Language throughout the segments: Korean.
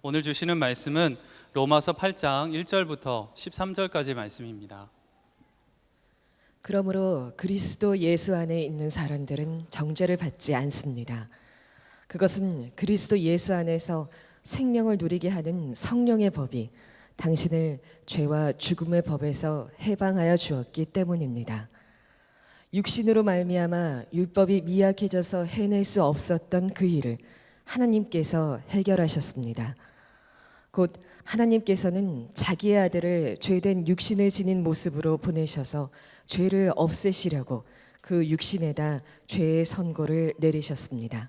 오늘 주시는 말씀은 로마서 8장 1절부터 13절까지 말씀입니다. 그러므로 그리스도 예수 안에 있는 사람들은 정죄를 받지 않습니다. 그것은 그리스도 예수 안에서 생명을 누리게 하는 성령의 법이 당신을 죄와 죽음의 법에서 해방하여 주었기 때문입니다. 육신으로 말미암아 율법이 미약해져서 해낼 수 없었던 그 일을 하나님께서 해결하셨습니다. 곧 하나님께서는 자기의 아들을 죄된 육신을 지닌 모습으로 보내셔서 죄를 없애시려고 그 육신에다 죄의 선고를 내리셨습니다.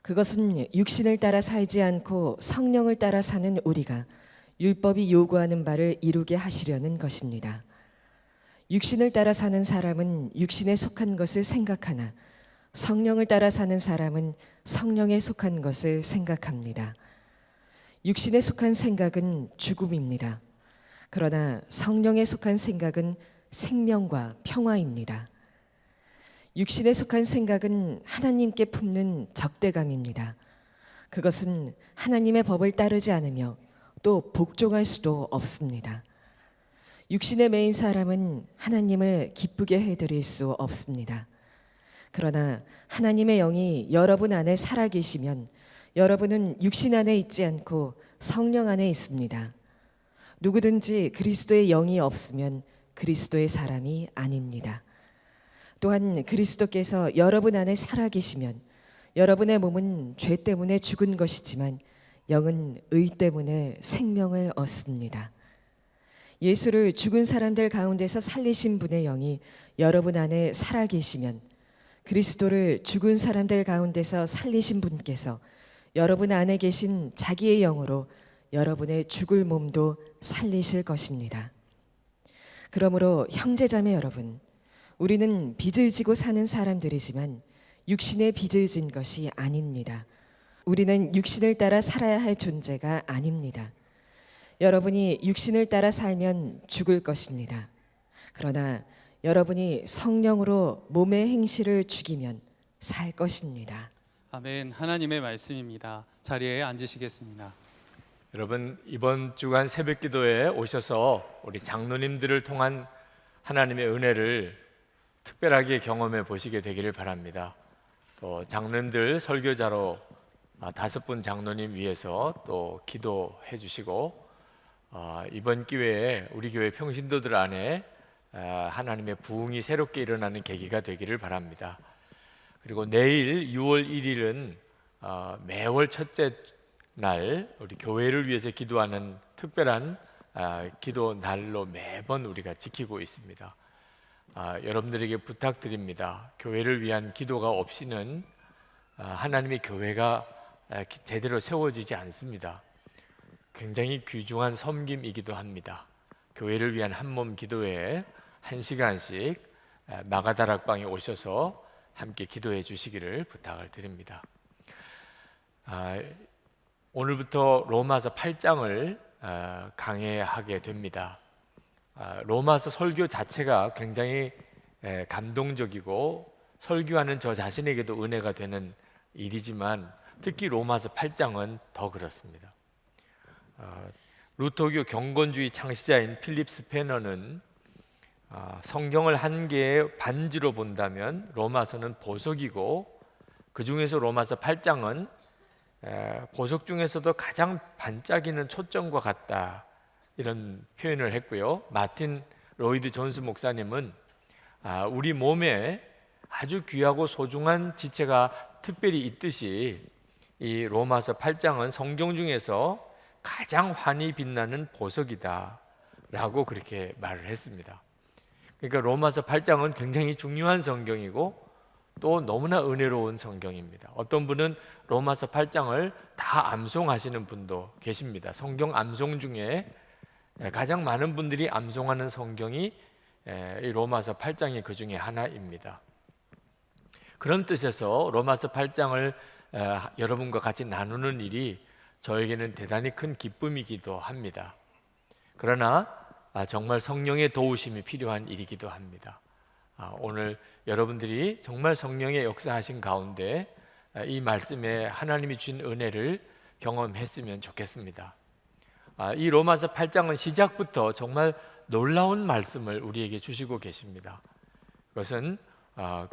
그것은 육신을 따라 살지 않고 성령을 따라 사는 우리가 율법이 요구하는 바를 이루게 하시려는 것입니다. 육신을 따라 사는 사람은 육신에 속한 것을 생각하나 성령을 따라 사는 사람은 성령에 속한 것을 생각합니다. 육신에 속한 생각은 죽음입니다. 그러나 성령에 속한 생각은 생명과 평화입니다. 육신에 속한 생각은 하나님께 품는 적대감입니다. 그것은 하나님의 법을 따르지 않으며 또 복종할 수도 없습니다. 육신에 매인 사람은 하나님을 기쁘게 해드릴 수 없습니다. 그러나 하나님의 영이 여러분 안에 살아계시면 여러분은 육신 안에 있지 않고 성령 안에 있습니다. 누구든지 그리스도의 영이 없으면 그리스도의 사람이 아닙니다. 또한 그리스도께서 여러분 안에 살아계시면 여러분의 몸은 죄 때문에 죽은 것이지만 영은 의 때문에 생명을 얻습니다. 예수를 죽은 사람들 가운데서 살리신 분의 영이 여러분 안에 살아계시면 그리스도를 죽은 사람들 가운데서 살리신 분께서 여러분 안에 계신 자기의 영으로 여러분의 죽을 몸도 살리실 것입니다. 그러므로 형제자매 여러분, 우리는 빚을 지고 사는 사람들이지만 육신의 빚을 진 것이 아닙니다. 우리는 육신을 따라 살아야 할 존재가 아닙니다. 여러분이 육신을 따라 살면 죽을 것입니다. 그러나 여러분이 성령으로 몸의 행실을 죽이면 살 것입니다. 아멘. 하나님의 말씀입니다. 자리에 앉으시겠습니다. 여러분, 이번 주간 새벽 기도에 오셔서 우리 장로님들을 통한 하나님의 은혜를 특별하게 경험해 보시게 되기를 바랍니다. 또 장로님들 설교자로 5분 장로님 위해서 또 기도해 주시고, 이번 기회에 우리 교회 평신도들 안에 하나님의 부흥이 새롭게 일어나는 계기가 되기를 바랍니다. 그리고 내일 6월 1일은 매월 첫째 날 우리 교회를 위해서 기도하는 특별한 기도 날로 매번 우리가 지키고 있습니다. 여러분들에게 부탁드립니다. 교회를 위한 기도가 없이는 하나님의 교회가 제대로 세워지지 않습니다. 굉장히 귀중한 섬김이기도 합니다. 교회를 위한 한몸 기도회에 1시간씩 마가다락방에 오셔서 함께 기도해 주시기를 부탁을 드립니다. 오늘부터 로마서 8장을 강해하게 됩니다. 로마서 설교 자체가 굉장히 감동적이고 설교하는 저 자신에게도 은혜가 되는 일이지만 특히 로마서 8장은 더 그렇습니다. 루터교 경건주의 창시자인 필립 스페너는 성경을 한 개의 반지로 본다면 로마서는 보석이고 그 중에서 로마서 8장은 보석 중에서도 가장 반짝이는 초점과 같다, 이런 표현을 했고요. 마틴 로이드 존스 목사님은 우리 몸에 아주 귀하고 소중한 지체가 특별히 있듯이 이 로마서 8장은 성경 중에서 가장 환히 빛나는 보석이다 라고 그렇게 말을 했습니다. 그러니까 로마서 8장은 굉장히 중요한 성경이고 또 너무나 은혜로운 성경입니다. 어떤 분은 로마서 8장을 다 암송하시는 분도 계십니다. 성경 암송 중에 가장 많은 분들이 암송하는 성경이 이 로마서 8장이 그 중에 하나입니다. 그런 뜻에서 로마서 8장을 여러분과 같이 나누는 일이 저에게는 대단히 큰 기쁨이기도 합니다. 그러나 정말 성령의 도우심이 필요한 일이기도 합니다. 오늘 여러분들이 정말 성령의 역사하신 가운데 이 말씀에 하나님이 주신 은혜를 경험했으면 좋겠습니다. 이 로마서 8장은 시작부터 정말 놀라운 말씀을 우리에게 주시고 계십니다. 그것은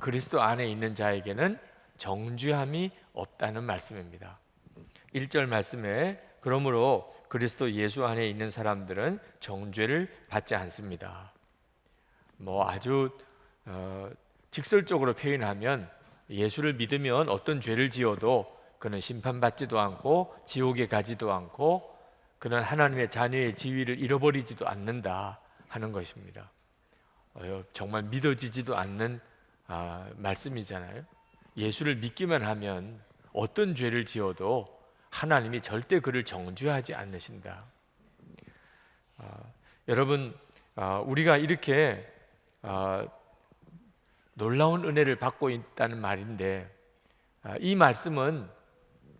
그리스도 안에 있는 자에게는 정죄함이 없다는 말씀입니다. 1절 말씀에 그러므로 그리스도 예수 안에 있는 사람들은 정죄를 받지 않습니다. 아주 직설적으로 표현하면 예수를 믿으면 어떤 죄를 지어도 그는 심판받지도 않고 지옥에 가지도 않고 그는 하나님의 자녀의 지위를 잃어버리지도 않는다 하는 것입니다. 정말 믿어지지도 않는 말씀이잖아요. 예수를 믿기만 하면 어떤 죄를 지어도 하나님이 절대 그를 정죄하지 않으신다. 여러분, 우리가 이렇게 놀라운 은혜를 받고 있다는 말인데, 이 말씀은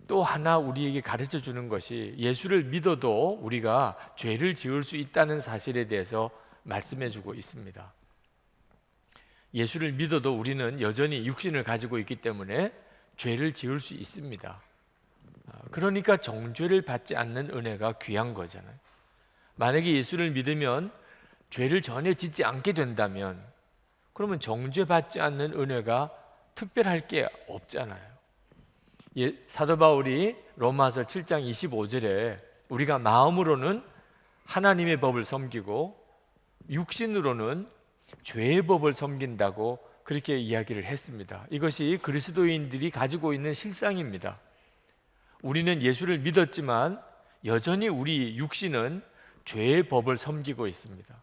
또 하나 우리에게 가르쳐 주는 것이 예수를 믿어도 우리가 죄를 지을 수 있다는 사실에 대해서 말씀해 주고 있습니다. 예수를 믿어도 우리는 여전히 육신을 가지고 있기 때문에 죄를 지을 수 있습니다. 그러니까 정죄를 받지 않는 은혜가 귀한 거잖아요. 만약에 예수를 믿으면 죄를 전혀 짓지 않게 된다면 그러면 정죄받지 않는 은혜가 특별할 게 없잖아요. 사도 바울이 로마서 7장 25절에 우리가 마음으로는 하나님의 법을 섬기고 육신으로는 죄의 법을 섬긴다고 그렇게 이야기를 했습니다. 이것이 그리스도인들이 가지고 있는 실상입니다. 우리는 예수를 믿었지만 여전히 우리 육신은 죄의 법을 섬기고 있습니다.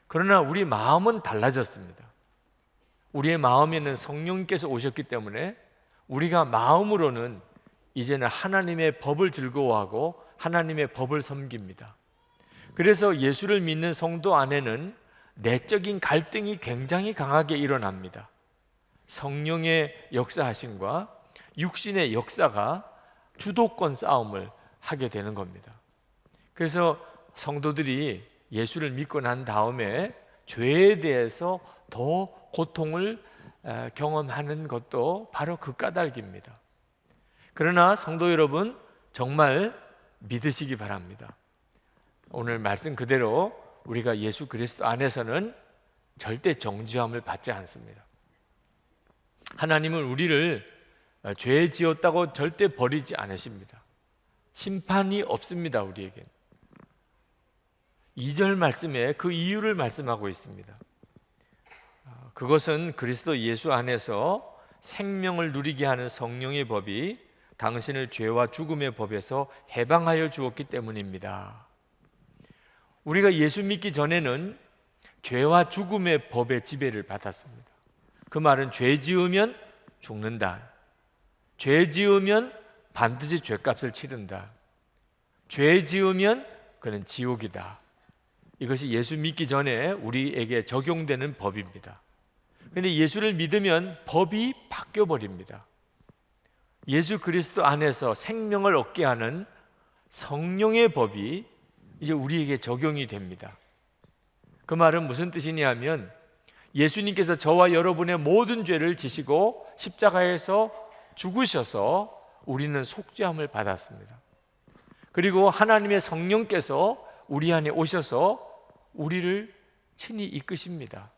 그러나 우리 마음은 달라졌습니다. 우리의 마음에는 성령께서 오셨기 때문에 우리가 마음으로는 이제는 하나님의 법을 즐거워하고 하나님의 법을 섬깁니다. 그래서 예수를 믿는 성도 안에는 내적인 갈등이 굉장히 강하게 일어납니다. 성령의 역사하심과 육신의 역사가 주도권 싸움을 하게 되는 겁니다. 그래서 성도들이 예수를 믿고 난 다음에 죄에 대해서 더 고통을 경험하는 것도 바로 그 까닭입니다. 그러나 성도 여러분, 정말 믿으시기 바랍니다. 오늘 말씀 그대로 우리가 예수 그리스도 안에서는 절대 정죄함을 받지 않습니다. 하나님은 우리를 죄 지었다고 절대 버리지 않으십니다. 심판이 없습니다. 우리에게 2절 말씀에 그 이유를 말씀하고 있습니다. 그것은 그리스도 예수 안에서 생명을 누리게 하는 성령의 법이 당신을 죄와 죽음의 법에서 해방하여 주었기 때문입니다. 우리가 예수 믿기 전에는 죄와 죽음의 법의 지배를 받았습니다. 그 말은 죄 지으면 죽는다. 죄 지으면 반드시 죄값을 치른다. 죄 지으면 그는 지옥이다. 이것이 예수 믿기 전에 우리에게 적용되는 법입니다. 그런데 예수를 믿으면 법이 바뀌어 버립니다. 예수 그리스도 안에서 생명을 얻게 하는 성령의 법이 이제 우리에게 적용이 됩니다. 그 말은 무슨 뜻이냐면 예수님께서 저와 여러분의 모든 죄를 지시고 십자가에서 죽으셔서 우리는 속죄함을 받았습니다. 그리고 하나님의 성령께서 우리 안에 오셔서 우리를 친히 이끄십니다.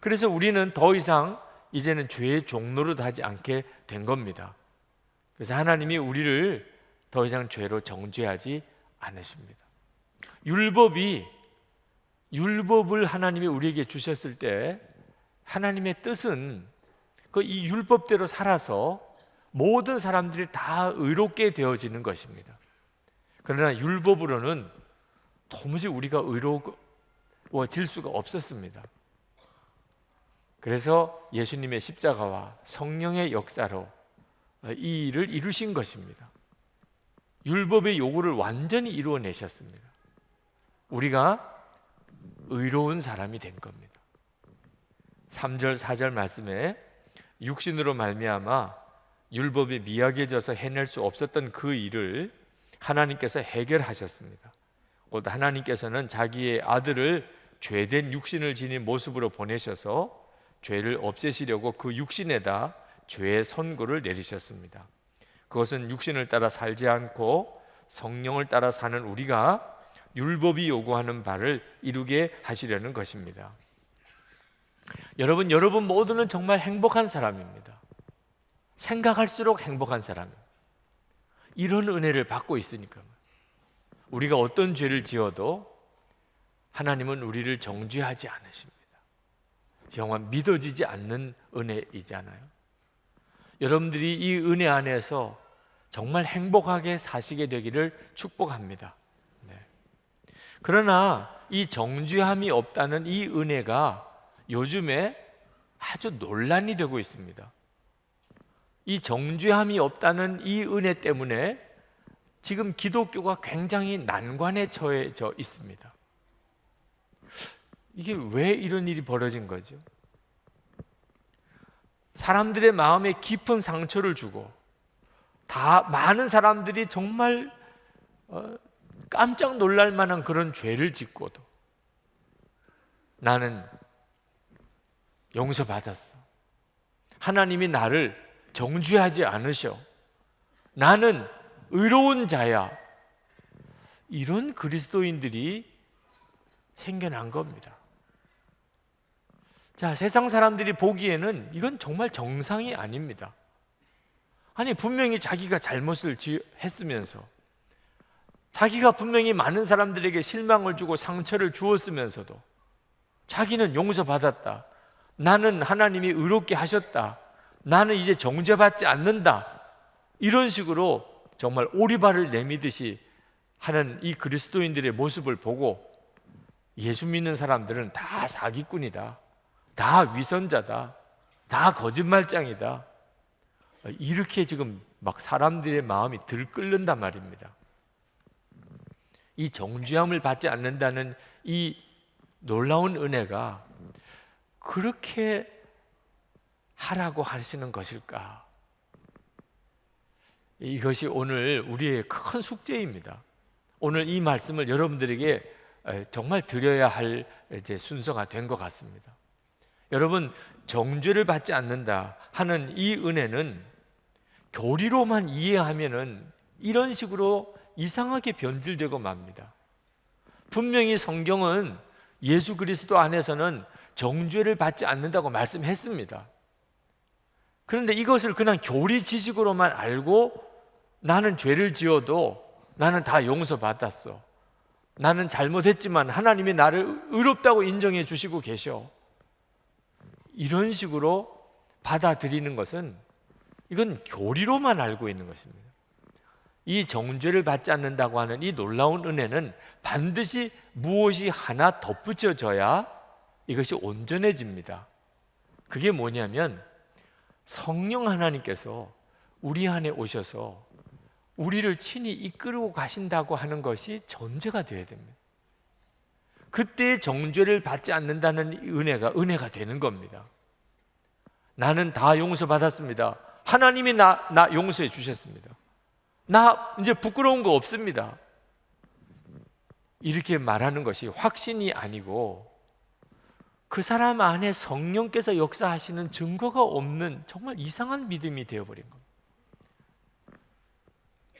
그래서 우리는 더 이상 이제는 죄의 종노릇 하지 않게 된 겁니다. 그래서 하나님이 우리를 더 이상 죄로 정죄하지 않으십니다. 율법을 하나님이 우리에게 주셨을 때 하나님의 뜻은 이 율법대로 살아서 모든 사람들이 다 의롭게 되어지는 것입니다. 그러나 율법으로는 도무지 우리가 의로워질 수가 없었습니다. 그래서 예수님의 십자가와 성령의 역사로 이 일을 이루신 것입니다. 율법의 요구를 완전히 이루어내셨습니다. 우리가 의로운 사람이 된 겁니다. 3절 4절 말씀에 육신으로 말미암아 율법이 미약해져서 해낼 수 없었던 그 일을 하나님께서 해결하셨습니다. 곧 하나님께서는 자기의 아들을 죄된 육신을 지닌 모습으로 보내셔서 죄를 없애시려고 그 육신에다 죄의 선고를 내리셨습니다. 그것은 육신을 따라 살지 않고 성령을 따라 사는 우리가 율법이 요구하는 바를 이루게 하시려는 것입니다. 여러분 모두는 정말 행복한 사람입니다. 생각할수록 행복한 사람입니다. 이런 은혜를 받고 있으니까 우리가 어떤 죄를 지어도 하나님은 우리를 정죄하지 않으십니다. 정말 믿어지지 않는 은혜이잖아요. 여러분들이 이 은혜 안에서 정말 행복하게 사시게 되기를 축복합니다. 네. 그러나 이 정죄함이 없다는 이 은혜가 요즘에 아주 논란이 되고 있습니다. 이 정죄함이 없다는 이 은혜 때문에 지금 기독교가 굉장히 난관에 처해져 있습니다. 이게 왜 이런 일이 벌어진 거죠? 사람들의 마음에 깊은 상처를 주고 많은 사람들이 정말 깜짝 놀랄 만한 그런 죄를 짓고도 나는 용서받았어. 하나님이 나를 정죄하지 않으셔. 나는 의로운 자야. 이런 그리스도인들이 생겨난 겁니다. 자, 세상 사람들이 보기에는 이건 정말 정상이 아닙니다. 아니, 분명히 자기가 잘못을 했으면서, 자기가 분명히 많은 사람들에게 실망을 주고 상처를 주었으면서도 자기는 용서받았다. 나는 하나님이 의롭게 하셨다. 나는 이제 정죄받지 않는다. 이런 식으로 정말 오리발을 내미듯이 하는 이 그리스도인들의 모습을 보고 예수 믿는 사람들은 다 사기꾼이다. 다 위선자다. 다 거짓말장이다. 이렇게 지금 막 사람들의 마음이 들끓는단 말입니다. 이 정죄함을 받지 않는다는 이 놀라운 은혜가 그렇게 하라고 하시는 것일까? 이것이 오늘 우리의 큰 숙제입니다. 오늘 이 말씀을 여러분들에게 정말 드려야 할 이제 순서가 된 것 같습니다. 여러분, 정죄를 받지 않는다 하는 이 은혜는 교리로만 이해하면은 이런 식으로 이상하게 변질되고 맙니다. 분명히 성경은 예수 그리스도 안에서는 정죄를 받지 않는다고 말씀했습니다. 그런데 이것을 그냥 교리 지식으로만 알고 나는 죄를 지어도 나는 다 용서받았어. 나는 잘못했지만 하나님이 나를 의롭다고 인정해 주시고 계셔. 이런 식으로 받아들이는 것은 이건 교리로만 알고 있는 것입니다. 이 정죄를 받지 않는다고 하는 이 놀라운 은혜는 반드시 무엇이 하나 덧붙여져야 이것이 온전해집니다. 그게 뭐냐면 성령 하나님께서 우리 안에 오셔서 우리를 친히 이끌고 가신다고 하는 것이 전제가 되어야 됩니다. 그때 정죄를 받지 않는다는 은혜가 되는 겁니다. 나는 다 용서받았습니다. 하나님이 나 용서해 주셨습니다. 나 이제 부끄러운 거 없습니다. 이렇게 말하는 것이 확신이 아니고 그 사람 안에 성령께서 역사하시는 증거가 없는 정말 이상한 믿음이 되어버린 겁니다.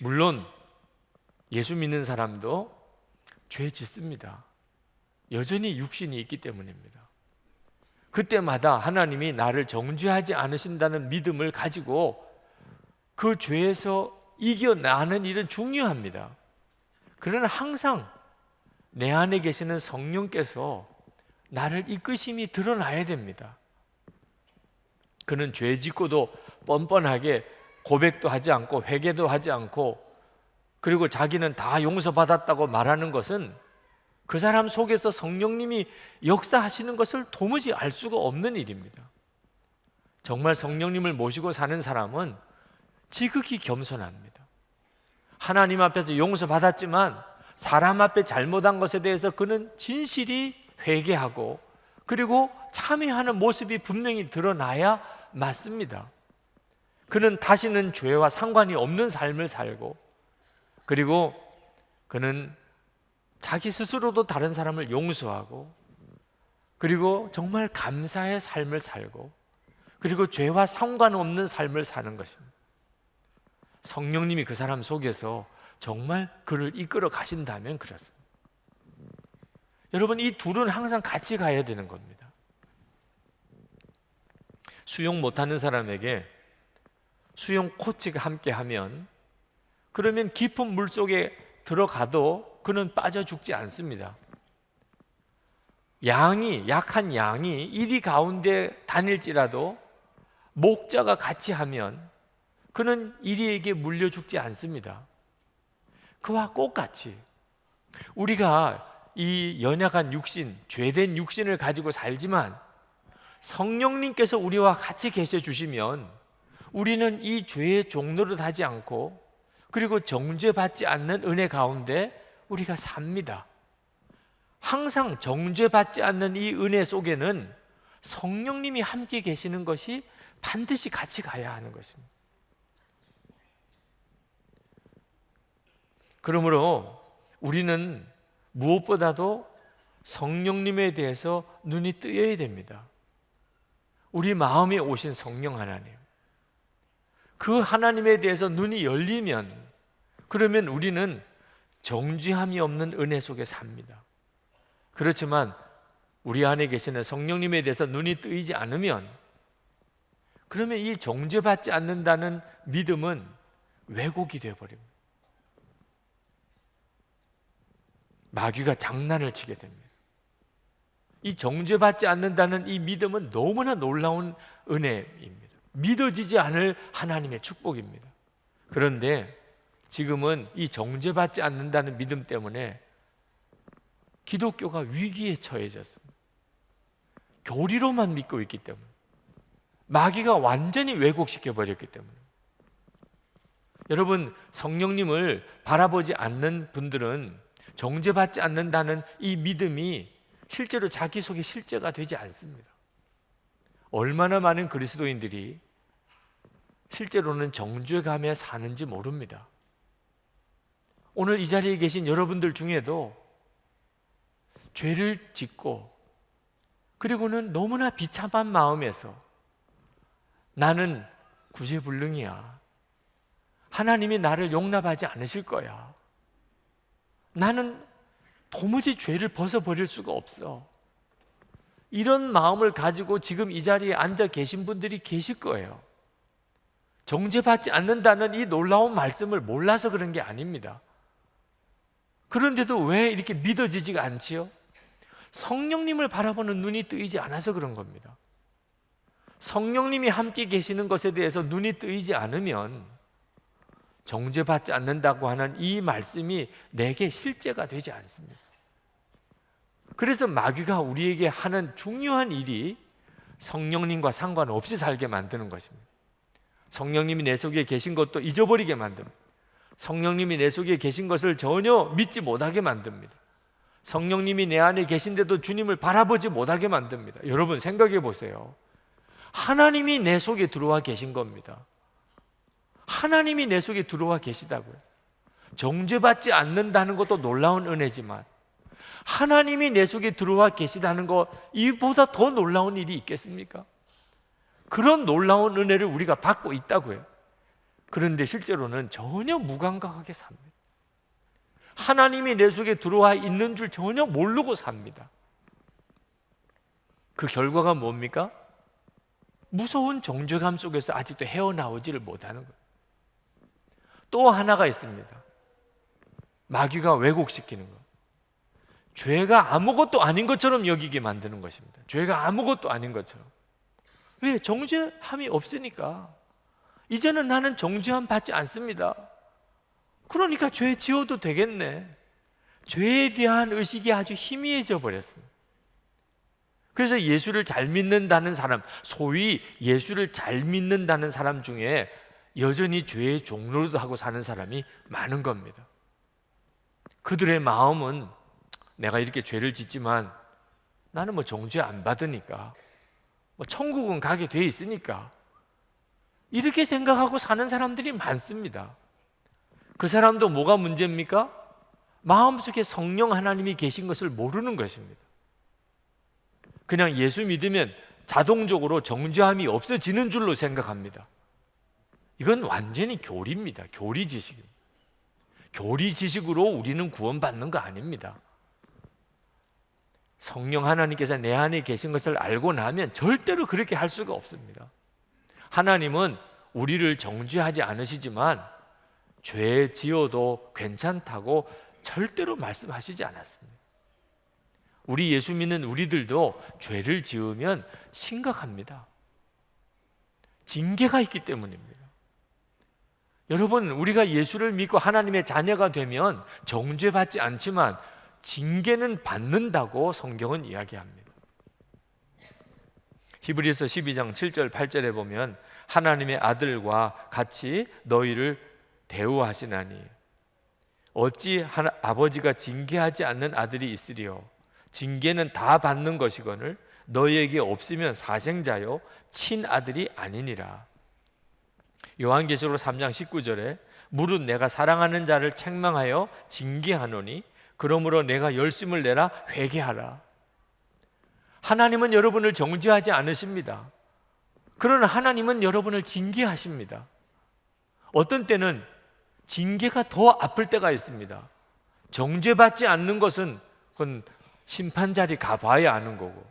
물론 예수 믿는 사람도 죄 짓습니다. 여전히 육신이 있기 때문입니다. 그때마다 하나님이 나를 정죄하지 않으신다는 믿음을 가지고 그 죄에서 이겨나는 일은 중요합니다. 그러나 항상 내 안에 계시는 성령께서 나를 이끄심이 드러나야 됩니다. 그는 죄 짓고도 뻔뻔하게 고백도 하지 않고 회개도 하지 않고 그리고 자기는 다 용서받았다고 말하는 것은 그 사람 속에서 성령님이 역사하시는 것을 도무지 알 수가 없는 일입니다. 정말 성령님을 모시고 사는 사람은 지극히 겸손합니다. 하나님 앞에서 용서받았지만 사람 앞에 잘못한 것에 대해서 그는 진실이 회개하고 그리고 참회하는 모습이 분명히 드러나야 맞습니다. 그는 다시는 죄와 상관이 없는 삶을 살고 그리고 그는 자기 스스로도 다른 사람을 용서하고 그리고 정말 감사의 삶을 살고 그리고 죄와 상관없는 삶을 사는 것입니다. 성령님이 그 사람 속에서 정말 그를 이끌어 가신다면 그렇습니다. 여러분, 이 둘은 항상 같이 가야 되는 겁니다. 수영 못하는 사람에게 수영 코치가 함께 하면 그러면 깊은 물 속에 들어가도 그는 빠져 죽지 않습니다. 약한 양이 이리 가운데 다닐지라도 목자가 같이 하면 그는 이리에게 물려 죽지 않습니다. 그와 똑같이 우리가 이 연약한 육신, 죄된 육신을 가지고 살지만 성령님께서 우리와 같이 계셔 주시면 우리는 이 죄의 종노릇 하지 않고 그리고 정죄받지 않는 은혜 가운데 우리가 삽니다. 항상 정죄받지 않는 이 은혜 속에는 성령님이 함께 계시는 것이 반드시 같이 가야 하는 것입니다. 그러므로 우리는 무엇보다도 성령님에 대해서 눈이 뜨여야 됩니다. 우리 마음에 오신 성령 하나님, 그 하나님에 대해서 눈이 열리면 그러면 우리는 정죄함이 없는 은혜 속에 삽니다. 그렇지만 우리 안에 계시는 성령님에 대해서 눈이 뜨이지 않으면 그러면 이 정죄받지 않는다는 믿음은 왜곡이 되어버립니다. 마귀가 장난을 치게 됩니다. 이 정죄받지 않는다는 이 믿음은 너무나 놀라운 은혜입니다. 믿어지지 않을 하나님의 축복입니다. 그런데 지금은 이 정죄받지 않는다는 믿음 때문에 기독교가 위기에 처해졌습니다. 교리로만 믿고 있기 때문에, 마귀가 완전히 왜곡시켜 버렸기 때문에. 여러분, 성령님을 바라보지 않는 분들은 정죄받지 않는다는 이 믿음이 실제로 자기 속에 실제가 되지 않습니다. 얼마나 많은 그리스도인들이 실제로는 정죄감에 사는지 모릅니다. 오늘 이 자리에 계신 여러분들 중에도 죄를 짓고 그리고는 너무나 비참한 마음에서 나는 구제불능이야, 하나님이 나를 용납하지 않으실 거야, 나는 도무지 죄를 벗어버릴 수가 없어, 이런 마음을 가지고 지금 이 자리에 앉아 계신 분들이 계실 거예요. 정죄받지 않는다는 이 놀라운 말씀을 몰라서 그런 게 아닙니다. 그런데도 왜 이렇게 믿어지지가 않지요? 성령님을 바라보는 눈이 뜨이지 않아서 그런 겁니다. 성령님이 함께 계시는 것에 대해서 눈이 뜨이지 않으면 정죄받지 않는다고 하는 이 말씀이 내게 실제가 되지 않습니다. 그래서 마귀가 우리에게 하는 중요한 일이 성령님과 상관없이 살게 만드는 것입니다. 성령님이 내 속에 계신 것도 잊어버리게 만듭니다. 성령님이 내 속에 계신 것을 전혀 믿지 못하게 만듭니다. 성령님이 내 안에 계신데도 주님을 바라보지 못하게 만듭니다. 여러분 생각해 보세요. 하나님이 내 속에 들어와 계신 겁니다. 하나님이 내 속에 들어와 계시다고요. 정죄받지 않는다는 것도 놀라운 은혜지만 하나님이 내 속에 들어와 계시다는 것, 이보다 더 놀라운 일이 있겠습니까? 그런 놀라운 은혜를 우리가 받고 있다고요. 그런데 실제로는 전혀 무감각하게 삽니다. 하나님이 내 속에 들어와 있는 줄 전혀 모르고 삽니다. 그 결과가 뭡니까? 무서운 정죄감 속에서 아직도 헤어나오지를 못하는 거예요. 또 하나가 있습니다. 마귀가 왜곡시키는 거. 죄가 아무것도 아닌 것처럼 여기게 만드는 것입니다. 죄가 아무것도 아닌 것처럼. 왜? 정죄함이 없으니까. 이제는 나는 정죄함 받지 않습니다. 그러니까 죄 지어도 되겠네. 죄에 대한 의식이 아주 희미해져 버렸습니다. 그래서 예수를 잘 믿는다는 사람, 소위 예수를 잘 믿는다는 사람 중에 여전히 죄의 종로도 하고 사는 사람이 많은 겁니다. 그들의 마음은 내가 이렇게 죄를 짓지만 나는 뭐 정죄 안 받으니까, 뭐 천국은 가게 돼 있으니까, 이렇게 생각하고 사는 사람들이 많습니다. 그 사람도 뭐가 문제입니까? 마음속에 성령 하나님이 계신 것을 모르는 것입니다. 그냥 예수 믿으면 자동적으로 정죄함이 없어지는 줄로 생각합니다. 이건 완전히 교리입니다. 교리 지식. 교리 지식으로 우리는 구원받는 거 아닙니다. 성령 하나님께서 내 안에 계신 것을 알고 나면 절대로 그렇게 할 수가 없습니다. 하나님은 우리를 정죄하지 않으시지만 죄 지어도 괜찮다고 절대로 말씀하시지 않았습니다. 우리 예수 믿는 우리들도 죄를 지으면 심각합니다. 징계가 있기 때문입니다. 여러분, 우리가 예수를 믿고 하나님의 자녀가 되면 정죄받지 않지만 징계는 받는다고 성경은 이야기합니다. 히브리서 12장 7절 8절에 보면 하나님의 아들과 같이 너희를 대우하시나니 어찌 아버지가 징계하지 않는 아들이 있으리요. 징계는 다 받는 것이거늘 너희에게 없으면 사생자요 친아들이 아니니라. 요한계시록 3장 19절에 무릇 내가 사랑하는 자를 책망하여 징계하노니 그러므로 내가 열심을 내라 회개하라. 하나님은 여러분을 정죄하지 않으십니다. 그러나 하나님은 여러분을 징계하십니다. 어떤 때는 징계가 더 아플 때가 있습니다. 정죄받지 않는 것은 그건 심판자리 가봐야 아는 거고,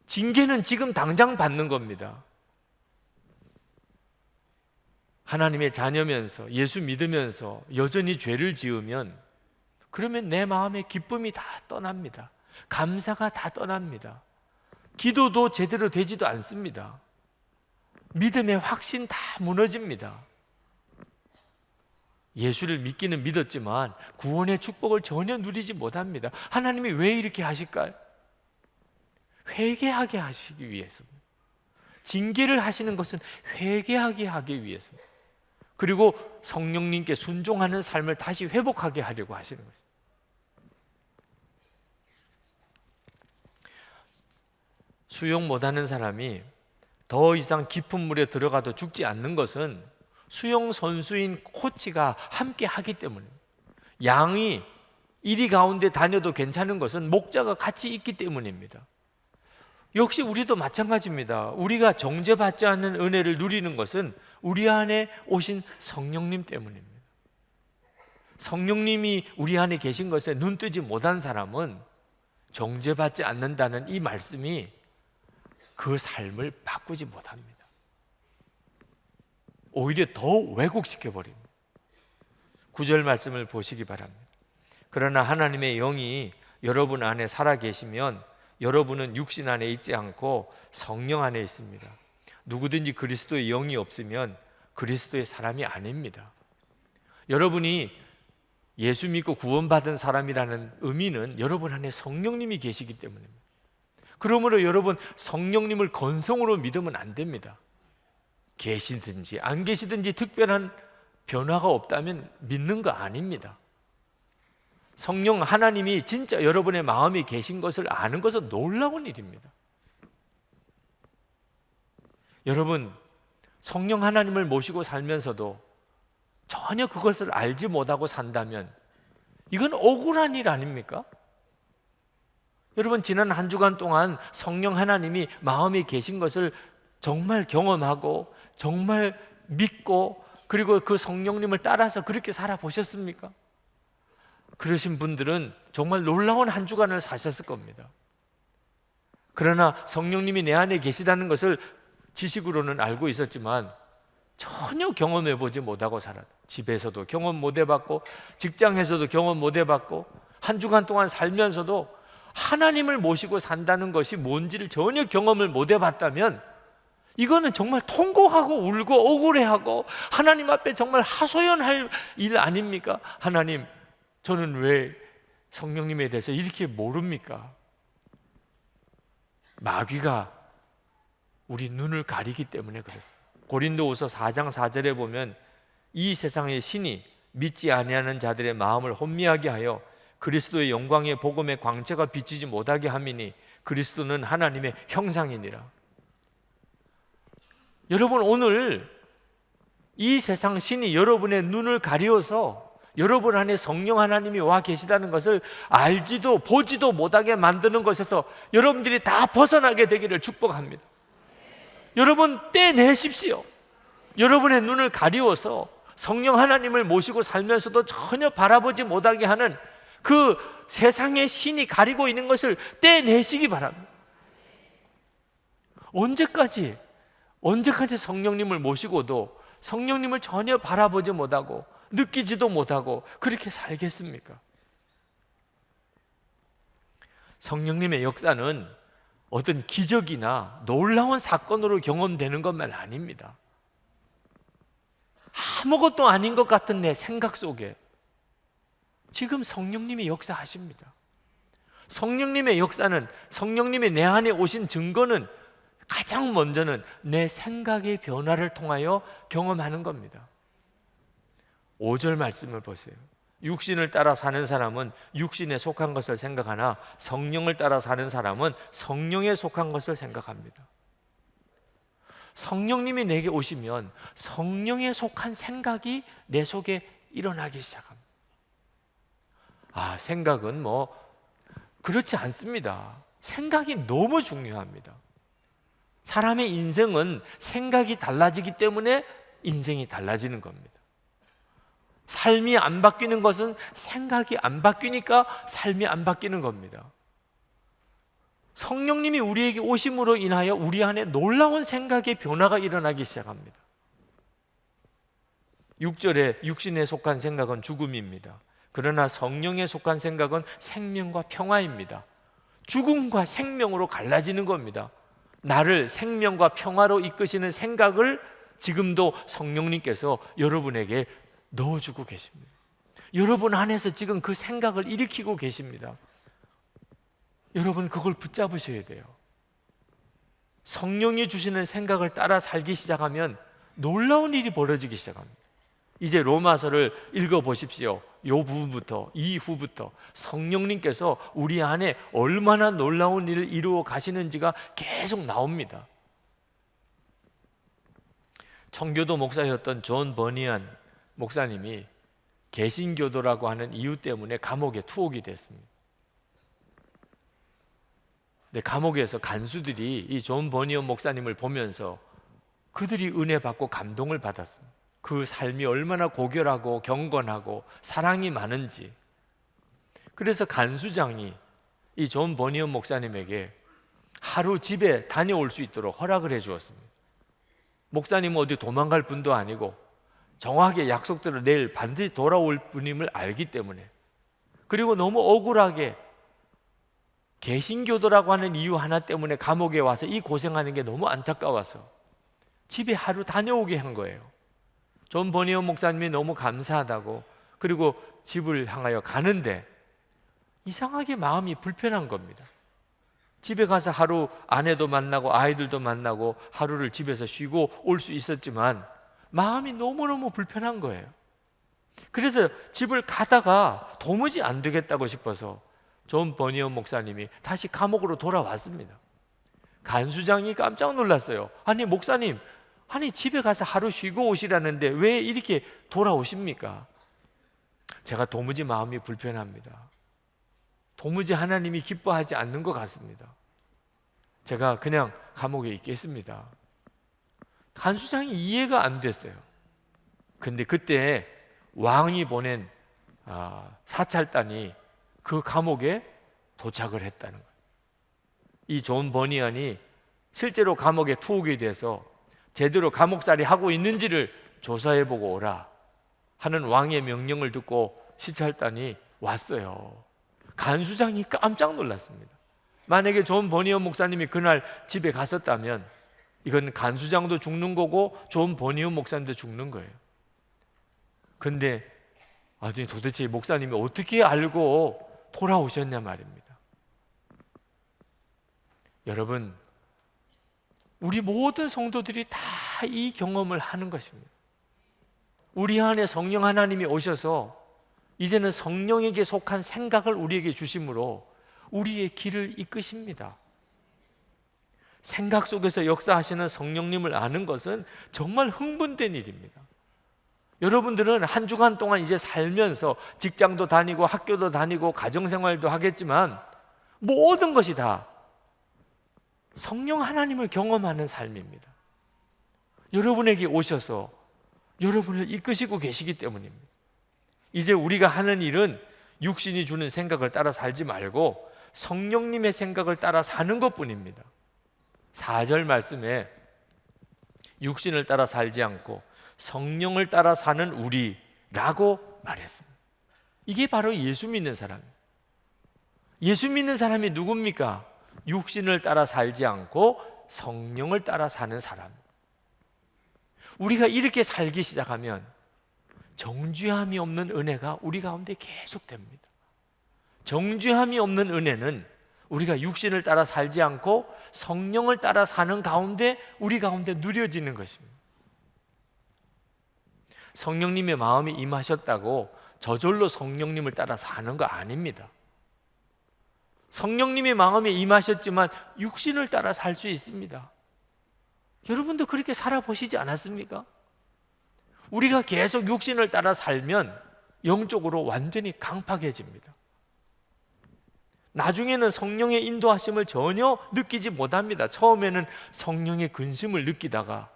징계는 지금 당장 받는 겁니다. 하나님의 자녀면서 예수 믿으면서 여전히 죄를 지으면 그러면 내 마음의 기쁨이 다 떠납니다. 감사가 다 떠납니다. 기도도 제대로 되지도 않습니다. 믿음의 확신 다 무너집니다. 예수를 믿기는 믿었지만 구원의 축복을 전혀 누리지 못합니다. 하나님이 왜 이렇게 하실까요? 회개하게 하시기 위해서입니다. 징계를 하시는 것은 회개하게 하기 위해서입니다. 그리고 성령님께 순종하는 삶을 다시 회복하게 하려고 하시는 것입니다. 수영 못하는 사람이 더 이상 깊은 물에 들어가도 죽지 않는 것은 수영 선수인 코치가 함께 하기 때문입니다. 양이 이리 가운데 다녀도 괜찮은 것은 목자가 같이 있기 때문입니다. 역시 우리도 마찬가지입니다. 우리가 정죄받지 않는 은혜를 누리는 것은 우리 안에 오신 성령님 때문입니다. 성령님이 우리 안에 계신 것에 눈뜨지 못한 사람은 정죄받지 않는다는 이 말씀이 그 삶을 바꾸지 못합니다. 오히려 더 왜곡시켜버립니다. 9절 말씀을 보시기 바랍니다. 그러나 하나님의 영이 여러분 안에 살아계시면 여러분은 육신 안에 있지 않고 성령 안에 있습니다. 누구든지 그리스도의 영이 없으면 그리스도의 사람이 아닙니다. 여러분이 예수 믿고 구원받은 사람이라는 의미는 여러분 안에 성령님이 계시기 때문입니다. 그러므로 여러분 성령님을 건성으로 믿으면 안 됩니다. 계시든지 안 계시든지 특별한 변화가 없다면 믿는 거 아닙니다. 성령 하나님이 진짜 여러분의 마음에 계신 것을 아는 것은 놀라운 일입니다. 여러분, 성령 하나님을 모시고 살면서도 전혀 그것을 알지 못하고 산다면 이건 억울한 일 아닙니까? 여러분, 지난 한 주간 동안 성령 하나님이 마음에 계신 것을 정말 경험하고 정말 믿고 그리고 그 성령님을 따라서 그렇게 살아보셨습니까? 그러신 분들은 정말 놀라운 한 주간을 사셨을 겁니다. 그러나 성령님이 내 안에 계시다는 것을 지식으로는 알고 있었지만 전혀 경험해 보지 못하고 살았다. 집에서도 경험 못 해봤고 직장에서도 경험 못 해봤고 한 주간 동안 살면서도 하나님을 모시고 산다는 것이 뭔지를 전혀 경험을 못 해봤다면 이거는 정말 통곡하고 울고 억울해하고 하나님 앞에 정말 하소연할 일 아닙니까? 하나님, 저는 왜 성령님에 대해서 이렇게 모릅니까? 마귀가 우리 눈을 가리기 때문에 그렇습니다. 고린도후서 4장 4절에 보면 이 세상의 신이 믿지 아니하는 자들의 마음을 혼미하게 하여 그리스도의 영광의 복음의 광채가 비치지 못하게 함이니 그리스도는 하나님의 형상이니라. 여러분, 오늘 이 세상 신이 여러분의 눈을 가리워서 여러분 안에 성령 하나님이 와 계시다는 것을 알지도 보지도 못하게 만드는 것에서 여러분들이 다 벗어나게 되기를 축복합니다. 여러분, 떼내십시오. 여러분의 눈을 가리워서 성령 하나님을 모시고 살면서도 전혀 바라보지 못하게 하는 그 세상의 신이 가리고 있는 것을 떼내시기 바랍니다. 언제까지 성령님을 모시고도 성령님을 전혀 바라보지 못하고 느끼지도 못하고 그렇게 살겠습니까? 성령님의 역사는 어떤 기적이나 놀라운 사건으로 경험되는 것만 아닙니다. 아무것도 아닌 것 같은 내 생각 속에 지금 성령님이 역사하십니다. 성령님의 역사는, 성령님이 내 안에 오신 증거는 가장 먼저는 내 생각의 변화를 통하여 경험하는 겁니다. 5절 말씀을 보세요. 육신을 따라 사는 사람은 육신에 속한 것을 생각하나 성령을 따라 사는 사람은 성령에 속한 것을 생각합니다. 성령님이 내게 오시면 성령에 속한 생각이 내 속에 일어나기 시작합니다. 생각은 그렇지 않습니다. 생각이 너무 중요합니다. 사람의 인생은 생각이 달라지기 때문에 인생이 달라지는 겁니다. 삶이 안 바뀌는 것은 생각이 안 바뀌니까 삶이 안 바뀌는 겁니다. 성령님이 우리에게 오심으로 인하여 우리 안에 놀라운 생각의 변화가 일어나기 시작합니다. 6절에 육신에 속한 생각은 죽음입니다. 그러나 성령에 속한 생각은 생명과 평화입니다. 죽음과 생명으로 갈라지는 겁니다. 나를 생명과 평화로 이끄시는 생각을 지금도 성령님께서 여러분에게 넣어주고 계십니다. 여러분 안에서 지금 그 생각을 일으키고 계십니다. 여러분 그걸 붙잡으셔야 돼요. 성령이 주시는 생각을 따라 살기 시작하면 놀라운 일이 벌어지기 시작합니다. 이제 로마서를 읽어보십시오. 이 부분부터, 이후부터 성령님께서 우리 안에 얼마나 놀라운 일을 이루어 가시는지가 계속 나옵니다. 청교도 목사였던 존 버니안 목사님이 개신교도라고 하는 이유 때문에 감옥에 투옥이 됐습니다. 근데 감옥에서 간수들이 이 존 버니언 목사님을 보면서 그들이 은혜 받고 감동을 받았습니다. 그 삶이 얼마나 고결하고 경건하고 사랑이 많은지. 그래서 간수장이 이 존 버니언 목사님에게 하루 집에 다녀올 수 있도록 허락을 해 주었습니다. 목사님은 어디 도망갈 분도 아니고 정확하게 약속대로 내일 반드시 돌아올 분임을 알기 때문에, 그리고 너무 억울하게 개신교도라고 하는 이유 하나 때문에 감옥에 와서 이 고생하는 게 너무 안타까워서 집에 하루 다녀오게 한 거예요. 존 버니언 목사님이 너무 감사하다고, 그리고 집을 향하여 가는데 이상하게 마음이 불편한 겁니다. 집에 가서 하루 아내도 만나고 아이들도 만나고 하루를 집에서 쉬고 올 수 있었지만 마음이 너무너무 불편한 거예요. 그래서 집을 가다가 도무지 안 되겠다고 싶어서 존 버니언 목사님이 다시 감옥으로 돌아왔습니다. 간수장이 깜짝 놀랐어요. 아니 목사님, 집에 가서 하루 쉬고 오시라는데 왜 이렇게 돌아오십니까? 제가 도무지 마음이 불편합니다. 도무지 하나님이 기뻐하지 않는 것 같습니다. 제가 그냥 감옥에 있겠습니다. 간수장이 이해가 안 됐어요. 근데 그때 왕이 보낸 사찰단이 그 감옥에 도착을 했다는 거예요. 이 존 버니언이 실제로 감옥에 투옥이 돼서 제대로 감옥살이 하고 있는지를 조사해보고 오라 하는 왕의 명령을 듣고 시찰단이 왔어요. 간수장이 깜짝 놀랐습니다. 만약에 존 버니언 목사님이 그날 집에 갔었다면 이건 간수장도 죽는 거고 존 버니언 목사님도 죽는 거예요. 근데 도대체 목사님이 어떻게 알고 돌아오셨냐 말입니다. 여러분, 우리 모든 성도들이 다 이 경험을 하는 것입니다. 우리 안에 성령 하나님이 오셔서 이제는 성령에게 속한 생각을 우리에게 주심으로 우리의 길을 이끄십니다. 생각 속에서 역사하시는 성령님을 아는 것은 정말 흥분된 일입니다. 여러분들은 한 주간 동안 이제 살면서 직장도 다니고 학교도 다니고 가정생활도 하겠지만 모든 것이 다 성령 하나님을 경험하는 삶입니다. 여러분에게 오셔서 여러분을 이끄시고 계시기 때문입니다. 이제 우리가 하는 일은 육신이 주는 생각을 따라 살지 말고 성령님의 생각을 따라 사는 것뿐입니다. 4절 말씀에 육신을 따라 살지 않고 성령을 따라 사는 우리라고 말했습니다. 이게 바로 예수 믿는 사람입니다. 예수 믿는 사람이 누굽니까? 육신을 따라 살지 않고 성령을 따라 사는 사람. 우리가 이렇게 살기 시작하면 정죄함이 없는 은혜가 우리 가운데 계속됩니다. 정죄함이 없는 은혜는 우리가 육신을 따라 살지 않고 성령을 따라 사는 가운데 우리 가운데 누려지는 것입니다. 성령님의 마음이 임하셨다고 저절로 성령님을 따라 사는 거 아닙니다. 성령님의 마음이 임하셨지만 육신을 따라 살 수 있습니다. 여러분도 그렇게 살아보시지 않았습니까? 우리가 계속 육신을 따라 살면 영적으로 완전히 강팍해집니다. 나중에는 성령의 인도하심을 전혀 느끼지 못합니다. 처음에는 성령의 근심을 느끼다가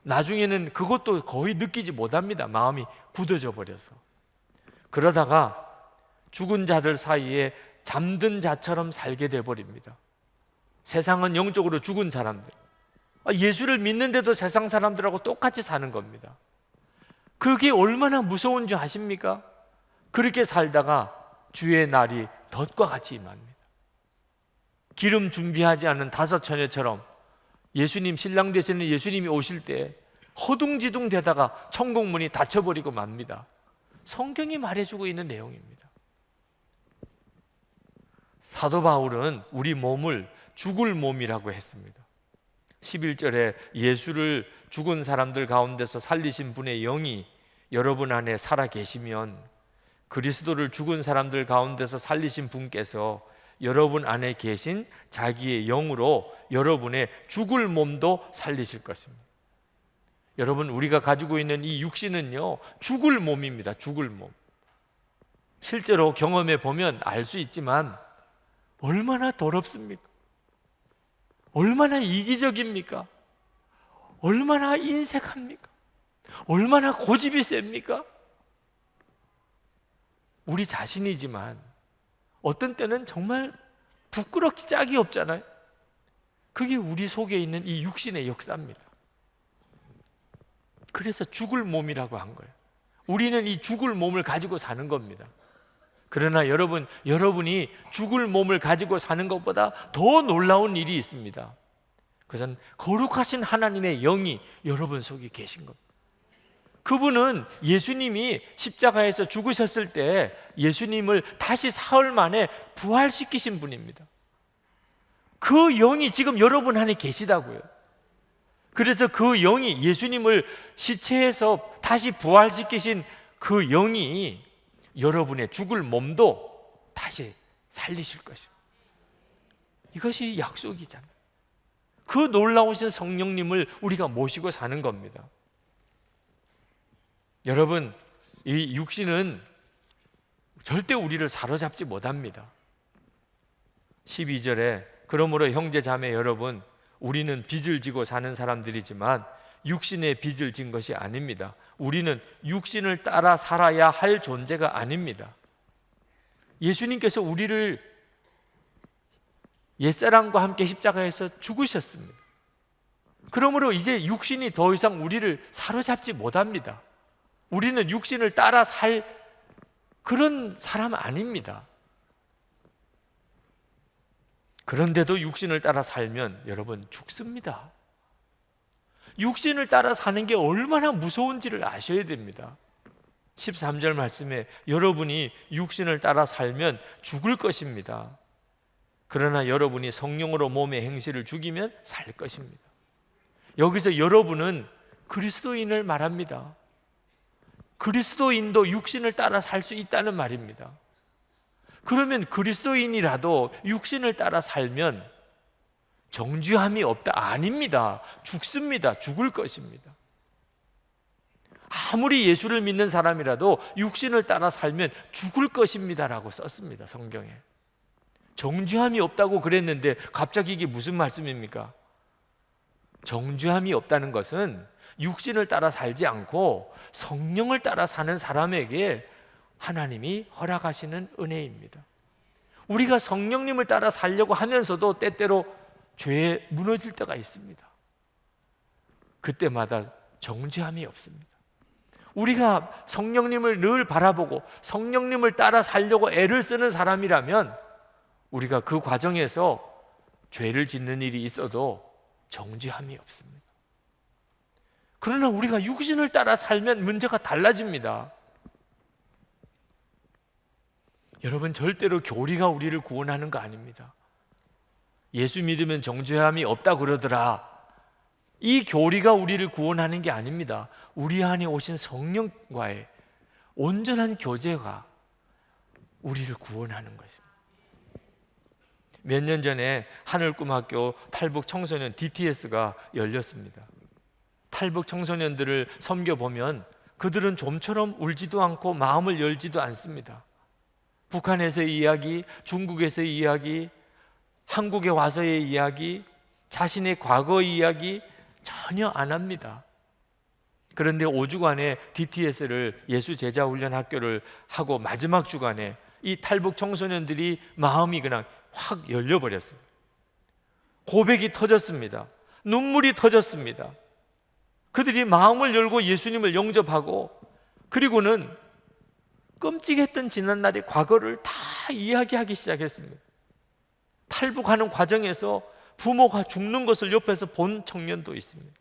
나중에는 그것도 거의 느끼지 못합니다. 마음이 굳어져 버려서. 그러다가 죽은 자들 사이에 잠든 자처럼 살게 돼버립니다. 세상은 영적으로 죽은 사람들, 예수를 믿는데도 세상 사람들하고 똑같이 사는 겁니다. 그게 얼마나 무서운 줄 아십니까? 그렇게 살다가 주의 날이 덫과 같이 임합니다. 기름 준비하지 않은 다섯 처녀처럼 예수님, 신랑 되시는 예수님이 오실 때 허둥지둥 되다가 천국 문이 닫혀버리고 맙니다. 성경이 말해주고 있는 내용입니다. 사도 바울은 우리 몸을 죽을 몸이라고 했습니다. 11절에 예수를 죽은 사람들 가운데서 살리신 분의 영이 여러분 안에 살아 계시면 그리스도를 죽은 사람들 가운데서 살리신 분께서 여러분 안에 계신 자기의 영으로 여러분의 죽을 몸도 살리실 것입니다. 여러분, 우리가 가지고 있는 이 육신은요, 죽을 몸입니다. 죽을 몸. 실제로 경험해 보면 알 수 있지만 얼마나 더럽습니까? 얼마나 이기적입니까? 얼마나 인색합니까? 얼마나 고집이 셉니까? 우리 자신이지만 어떤 때는 정말 부끄럽기 짝이 없잖아요. 그게 우리 속에 있는 이 육신의 역사입니다. 그래서 죽을 몸이라고 한 거예요. 우리는 이 죽을 몸을 가지고 사는 겁니다. 그러나 여러분이 죽을 몸을 가지고 사는 것보다 더 놀라운 일이 있습니다. 그것은 거룩하신 하나님의 영이 여러분 속에 계신 겁니다. 그분은 예수님이 십자가에서 죽으셨을 때 예수님을 다시 사흘 만에 부활시키신 분입니다. 그 영이 지금 여러분 안에 계시다고요. 그래서 그 영이, 예수님을 시체에서 다시 부활시키신 그 영이 여러분의 죽을 몸도 다시 살리실 것입니다. 이것이 약속이잖아요. 그 놀라우신 성령님을 우리가 모시고 사는 겁니다. 여러분, 이 육신은 절대 우리를 사로잡지 못합니다. 12절에 그러므로 형제 자매 여러분, 우리는 빚을 지고 사는 사람들이지만 육신의 빚을 진 것이 아닙니다. 우리는 육신을 따라 살아야 할 존재가 아닙니다. 예수님께서 우리를 옛사람과 함께 십자가에서 죽으셨습니다. 그러므로 이제 육신이 더 이상 우리를 사로잡지 못합니다. 우리는 육신을 따라 살 그런 사람 아닙니다. 그런데도 육신을 따라 살면 여러분 죽습니다. 육신을 따라 사는 게 얼마나 무서운지를 아셔야 됩니다. 13절 말씀에 여러분이 육신을 따라 살면 죽을 것입니다. 그러나 여러분이 성령으로 몸의 행실을 죽이면 살 것입니다. 여기서 여러분은 그리스도인을 말합니다. 그리스도인도 육신을 따라 살 수 있다는 말입니다. 그러면 그리스도인이라도 육신을 따라 살면 정죄함이 없다? 아닙니다. 죽습니다. 죽을 것입니다. 아무리 예수를 믿는 사람이라도 육신을 따라 살면 죽을 것입니다라고 썼습니다. 성경에. 정죄함이 없다고 그랬는데 갑자기 이게 무슨 말씀입니까? 정죄함이 없다는 것은 육신을 따라 살지 않고 성령을 따라 사는 사람에게 하나님이 허락하시는 은혜입니다. 우리가 성령님을 따라 살려고 하면서도 때때로 죄에 무너질 때가 있습니다. 그때마다 정죄함이 없습니다. 우리가 성령님을 늘 바라보고 성령님을 따라 살려고 애를 쓰는 사람이라면 우리가 그 과정에서 죄를 짓는 일이 있어도 정죄함이 없습니다. 그러나 우리가 육신을 따라 살면 문제가 달라집니다. 여러분, 절대로 교리가 우리를 구원하는 거 아닙니다. 예수 믿으면 정죄함이 없다 그러더라. 이 교리가 우리를 구원하는 게 아닙니다. 우리 안에 오신 성령과의 온전한 교제가 우리를 구원하는 것입니다. 몇 년 전에 하늘꿈학교 탈북 청소년 DTS가 열렸습니다. 탈북 청소년들을 섬겨보면 그들은 좀처럼 울지도 않고 마음을 열지도 않습니다. 북한에서의 이야기, 중국에서의 이야기, 한국에 와서의 이야기, 자신의 과거의 이야기 전혀 안 합니다. 그런데 5주간의 DTS를 예수 제자 훈련 학교를 하고 마지막 주간에 이 탈북 청소년들이 마음이 그냥 확 열려버렸어요. 고백이 터졌습니다. 눈물이 터졌습니다. 그들이 마음을 열고 예수님을 영접하고, 그리고는 끔찍했던 지난날의 과거를 다 이야기하기 시작했습니다. 탈북하는 과정에서 부모가 죽는 것을 옆에서 본 청년도 있습니다.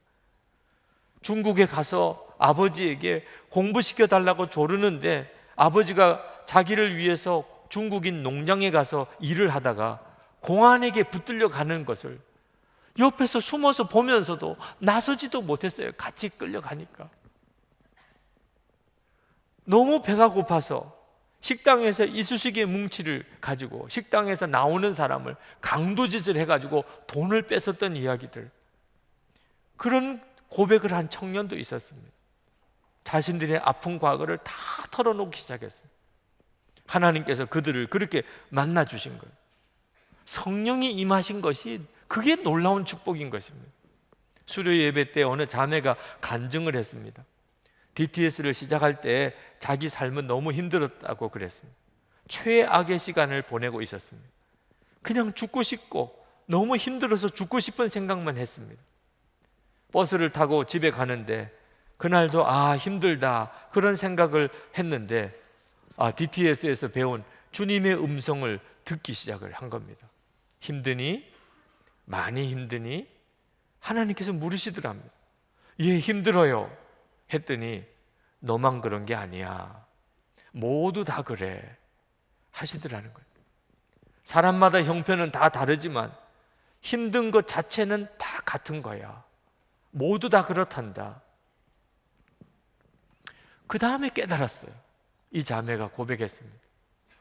중국에 가서 아버지에게 공부시켜 달라고 조르는데 아버지가 자기를 위해서 중국인 농장에 가서 일을 하다가 공안에게 붙들려 가는 것을 옆에서 숨어서 보면서도 나서지도 못했어요. 같이 끌려가니까. 너무 배가 고파서 식당에서 이쑤시개 뭉치를 가지고 식당에서 나오는 사람을 강도짓을 해가지고 돈을 뺏었던 이야기들, 그런 고백을 한 청년도 있었습니다. 자신들의 아픈 과거를 다 털어놓기 시작했습니다. 하나님께서 그들을 그렇게 만나주신 거예요. 성령이 임하신 것이 그게 놀라운 축복인 것입니다. 수료 예배 때 어느 자매가 간증을 했습니다. DTS를 시작할 때 자기 삶은 너무 힘들었다고 그랬습니다. 최악의 시간을 보내고 있었습니다. 그냥 죽고 싶고 너무 힘들어서 죽고 싶은 생각만 했습니다. 버스를 타고 집에 가는데 그날도 힘들다 그런 생각을 했는데 DTS에서 배운 주님의 음성을 듣기 시작을 한 겁니다. 힘드니? 많이 힘드니? 하나님께서 물으시더랍니다. 예, 힘들어요 했더니 너만 그런 게 아니야, 모두 다 그래 하시더라는 거예요. 사람마다 형편은 다 다르지만 힘든 것 자체는 다 같은 거야. 모두 다 그렇단다. 그 다음에 깨달았어요. 이 자매가 고백했습니다.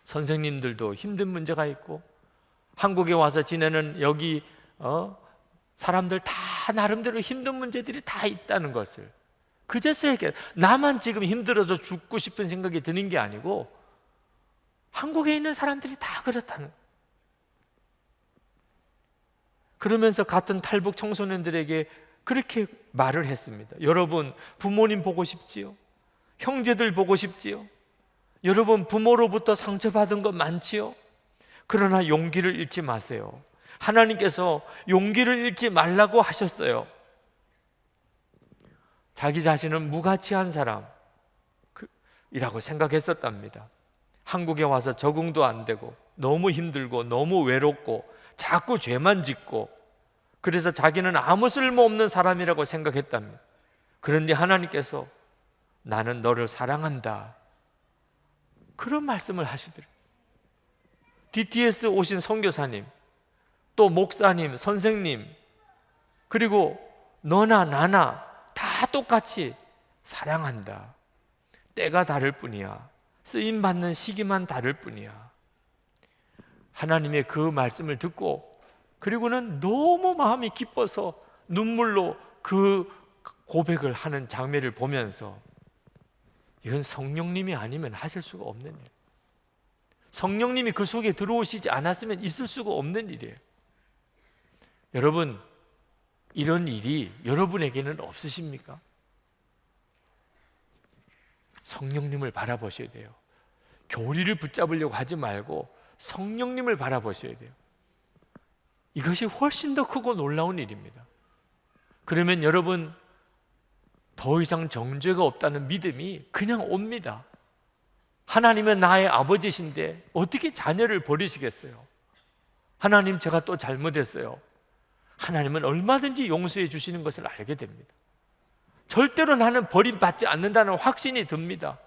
선생님들도 힘든 문제가 있고 한국에 와서 지내는 여기 사람들 다 나름대로 힘든 문제들이 다 있다는 것을 그제서야 나만 지금 힘들어서 죽고 싶은 생각이 드는 게 아니고 한국에 있는 사람들이 다 그렇다는. 그러면서 같은 탈북 청소년들에게 그렇게 말을 했습니다. 여러분, 부모님 보고 싶지요? 형제들 보고 싶지요? 여러분, 부모로부터 상처받은 것 많지요? 그러나 용기를 잃지 마세요. 하나님께서 용기를 잃지 말라고 하셨어요. 자기 자신은 무가치한 사람이라고 생각했었답니다. 한국에 와서 적응도 안 되고 너무 힘들고 너무 외롭고 자꾸 죄만 짓고 그래서 자기는 아무 쓸모없는 사람이라고 생각했답니다. 그런데 하나님께서 나는 너를 사랑한다 그런 말씀을 하시더라고요. DTS 오신 선교사님, 또 목사님, 선생님, 그리고 너나 나나 다 똑같이 사랑한다. 때가 다를 뿐이야. 쓰임받는 시기만 다를 뿐이야. 하나님의 그 말씀을 듣고 그리고는 너무 마음이 기뻐서 눈물로 그 고백을 하는 장면을 보면서 이건 성령님이 아니면 하실 수가 없는 일, 성령님이 그 속에 들어오시지 않았으면 있을 수가 없는 일이에요. 여러분, 이런 일이 여러분에게는 없으십니까? 성령님을 바라보셔야 돼요. 교리를 붙잡으려고 하지 말고 성령님을 바라보셔야 돼요. 이것이 훨씬 더 크고 놀라운 일입니다. 그러면 여러분 더 이상 정죄가 없다는 믿음이 그냥 옵니다. 하나님은 나의 아버지신데 어떻게 자녀를 버리시겠어요? 하나님, 제가 또 잘못했어요. 하나님은 얼마든지 용서해 주시는 것을 알게 됩니다. 절대로 나는 버림받지 않는다는 확신이 듭니다.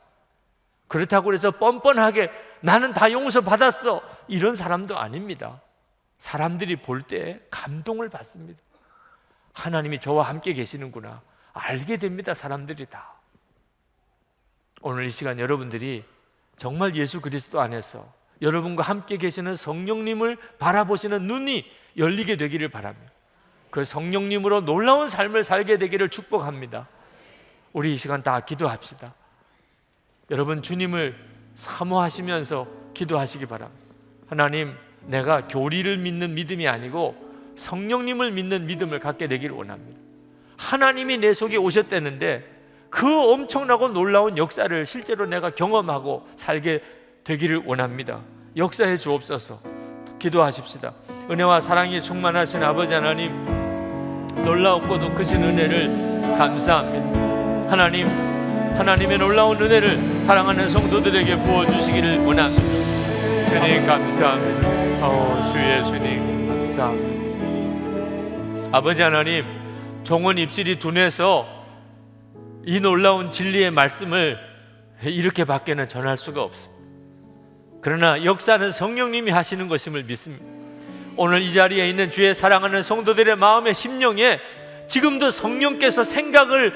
그렇다고 해서 뻔뻔하게 나는 다 용서받았어, 이런 사람도 아닙니다. 사람들이 볼 때 감동을 받습니다. 하나님이 저와 함께 계시는구나 알게 됩니다. 사람들이 다. 오늘 이 시간 여러분들이 정말 예수 그리스도 안에서 여러분과 함께 계시는 성령님을 바라보시는 눈이 열리게 되기를 바랍니다. 그 성령님으로 놀라운 삶을 살게 되기를 축복합니다. 우리 이 시간 다 기도합시다. 여러분 주님을 사모하시면서 기도하시기 바랍니다. 하나님, 내가 교리를 믿는 믿음이 아니고 성령님을 믿는 믿음을 갖게 되기를 원합니다. 하나님이 내 속에 오셨다는데 그 엄청나고 놀라운 역사를 실제로 내가 경험하고 살게 되기를 원합니다. 역사해 주옵소서. 기도하십시다. 은혜와 사랑이 충만하신 아버지 하나님, 놀라웠고도 크신 은혜를 감사합니다. 하나님, 하나님의 놀라운 은혜를 사랑하는 성도들에게 부어주시기를 원합니다. 주님 감사합니다. 주 예수님 감사합니다. 아버지 하나님, 종은 입술이 둔해서 이 놀라운 진리의 말씀을 이렇게 밖에는 전할 수가 없습니다. 그러나 역사는 성령님이 하시는 것임을 믿습니다. 오늘 이 자리에 있는 주의 사랑하는 성도들의 마음의 심령에 지금도 성령께서 생각을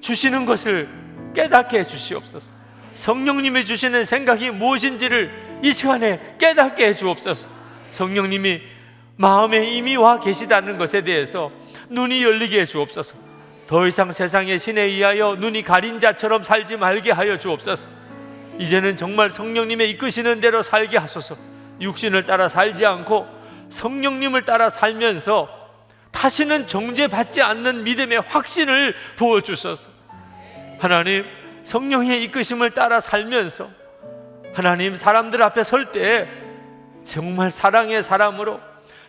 주시는 것을 깨닫게 해주시옵소서. 성령님이 주시는 생각이 무엇인지를 이 시간에 깨닫게 해주옵소서. 성령님이 마음에 이미 와 계시다는 것에 대해서 눈이 열리게 해주옵소서. 더 이상 세상의 신에 의하여 눈이 가린 자처럼 살지 말게 하여 주옵소서. 이제는 정말 성령님의 이끄시는 대로 살게 하소서. 육신을 따라 살지 않고 성령님을 따라 살면서 다시는 정죄받지 않는 믿음의 확신을 부어주소서. 하나님, 성령의 이끄심을 따라 살면서 하나님, 사람들 앞에 설 때 정말 사랑의 사람으로,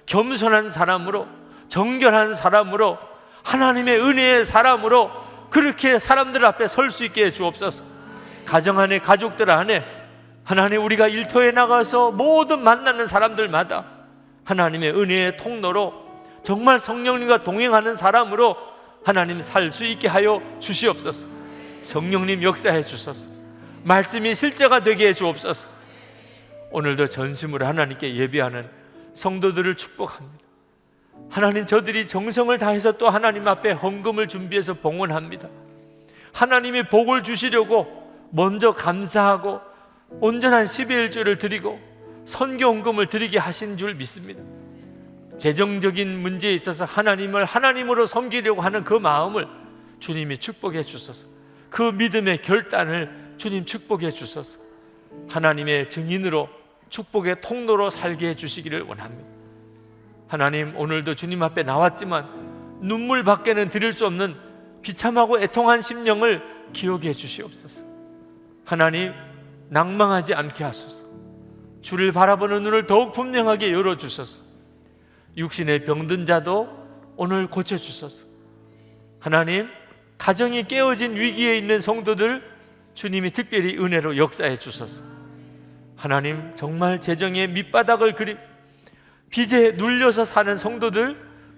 겸손한 사람으로, 정결한 사람으로, 하나님의 은혜의 사람으로 그렇게 사람들 앞에 설 수 있게 해 주옵소서. 가정 안에, 가족들 안에, 하나님, 우리가 일터에 나가서 모든 만나는 사람들마다 하나님의 은혜의 통로로 정말 성령님과 동행하는 사람으로 하나님 살 수 있게 하여 주시옵소서. 성령님 역사해 주소서. 말씀이 실제가 되게 해 주옵소서. 오늘도 전심으로 하나님께 예배하는 성도들을 축복합니다. 하나님, 저들이 정성을 다해서 또 하나님 앞에 헌금을 준비해서 봉헌합니다. 하나님이 복을 주시려고 먼저 감사하고 온전한 12일조를 드리고 선교 헌금을 드리게 하신 줄 믿습니다. 재정적인 문제에 있어서 하나님을 하나님으로 섬기려고 하는 그 마음을 주님이 축복해 주소서. 그 믿음의 결단을 주님 축복해 주소서. 하나님의 증인으로 축복의 통로로 살게 해주시기를 원합니다. 하나님, 오늘도 주님 앞에 나왔지만 눈물밖에는 드릴 수 없는 비참하고 애통한 심령을 기억해 주시옵소서. 하나님, 낭망하지 않게 하소서. 주를 바라보는 눈을 더욱 분명하게 열어주소서. 육신의 병든 자도 오늘 고쳐주소서. 하나님, 가정이 깨어진 위기에 있는 성도들 주님이 특별히 은혜로 역사해 주소서. 하나님, 정말 재정의 밑바닥을 그리 빚에 눌려서 사는 성도들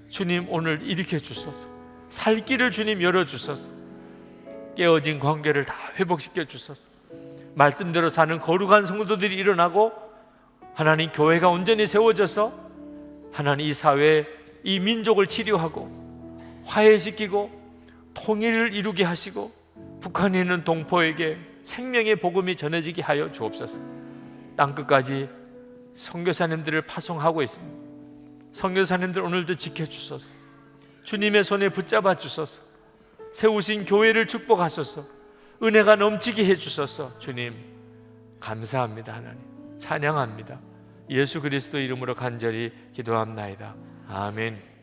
주님 오늘 일으켜 주소서. 살 길을 주님 열어주소서. 깨어진 관계를 다 회복시켜 주소서. 말씀대로 사는 거룩한 성도들이 일어나고 하나님, 교회가 온전히 세워져서 하나님, 이 사회, 이 민족을 치료하고 화해시키고 통일을 이루게 하시고 북한에 있는 동포에게 생명의 복음이 전해지게 하여 주옵소서. 땅끝까지 선교사님들을 파송하고 있습니다. 선교사님들 오늘도 지켜주소서. 주님의 손에 붙잡아 주소서. 세우신 교회를 축복하소서. 은혜가 넘치게 해주소서. 주님 감사합니다. 하나님 찬양합니다. 예수 그리스도 이름으로 간절히 기도합나이다. 아멘.